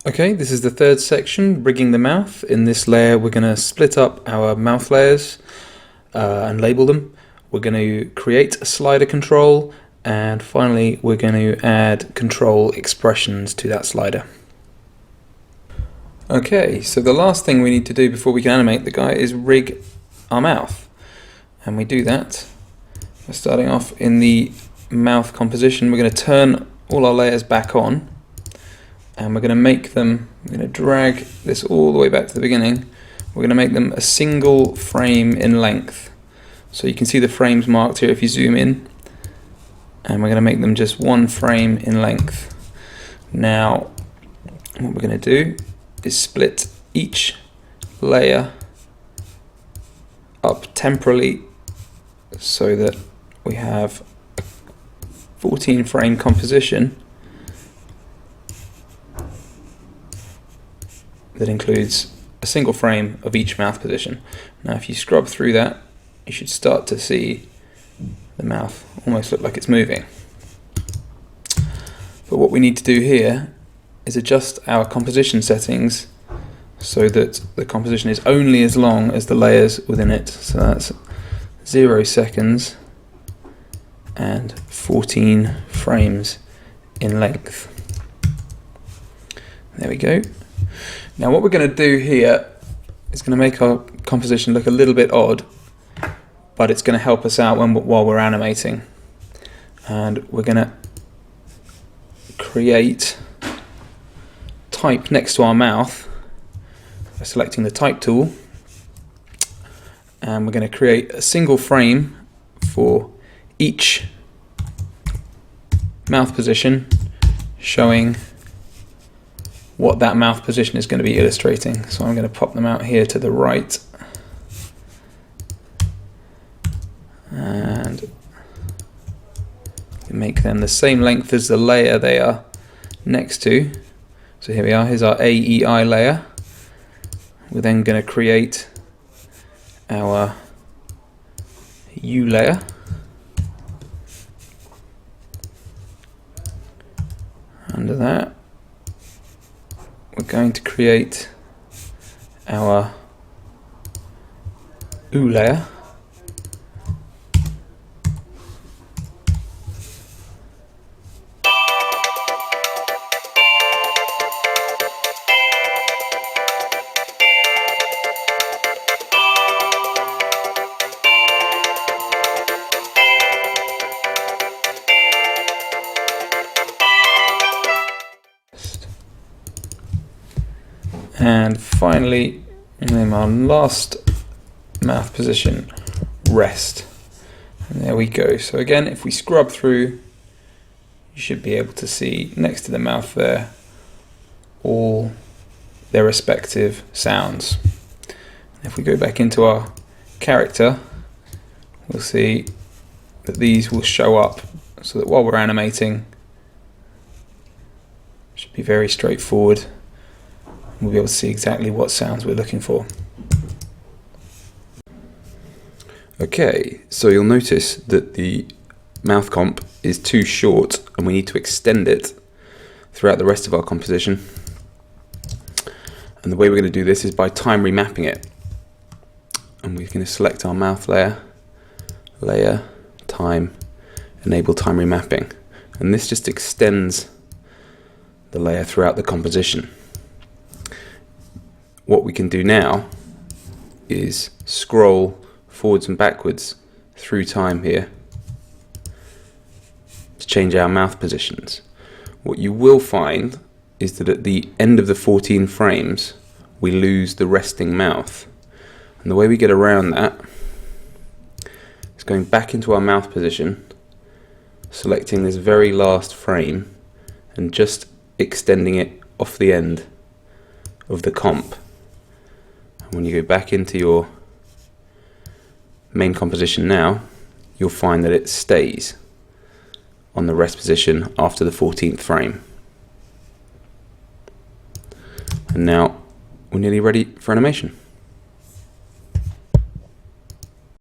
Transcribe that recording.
Okay, this is the third section, rigging the mouth. In this layer we're going to split up our mouth layers and label them. We're going to create a slider control, and finally we're going to add control expressions to that slider. Okay, so the last thing we need to do before we can animate the guy is rig our mouth. And we do that by starting off in the mouth composition. We're going to turn all our layers back on, and we're going to make them, we're going to drag this all the way back to the beginning. We're going to make them a single frame in length. So you can see the frames marked here if you zoom in, and we're going to make them just one frame in length. Now what we're going to do is split each layer up temporally so that we have a 14 frame composition that includes a single frame of each mouth position. Now if you scrub through that, you should start to see the mouth almost look like it's moving. But what we need to do here is adjust our composition settings so that the composition is only as long as the layers within it. So that's 0 seconds and 14 frames in length. There we go. Now what we're going to do here is going to make our composition look a little bit odd, but it's going to help us out while we're animating. And we're going to create type next to our mouth by selecting the type tool, and we're going to create a single frame for each mouth position, showing what that mouth position is going to be illustrating. So I'm going to pop them out here to the right, and make them the same length as the layer they are next to. So here we are, here's our AEI layer. We're then going to create our U layer. Under that, we're going to create our U layer. And finally, in our last mouth position, rest. And there we go. So again, if we scrub through, you should be able to see next to the mouth there all their respective sounds. If we go back into our character, we'll see that these will show up so that while we're animating, it should be very straightforward. We'll be able to see exactly what sounds we're looking for. Okay, so you'll notice that the mouth comp is too short and we need to extend it throughout the rest of our composition. And the way we're going to do this is by time remapping it. And we're going to select our mouth layer, layer, time, enable time remapping. And this just extends the layer throughout the composition. What we can do now is scroll forwards and backwards through time here to change our mouth positions. What you will find is that at the end of the 14 frames we lose the resting mouth, and the way we get around that is going back into our mouth position, selecting this very last frame and just extending it off the end of the comp. When you go back into your main composition now, you'll find that it stays on the rest position after the 14th frame. And now we're nearly ready for animation.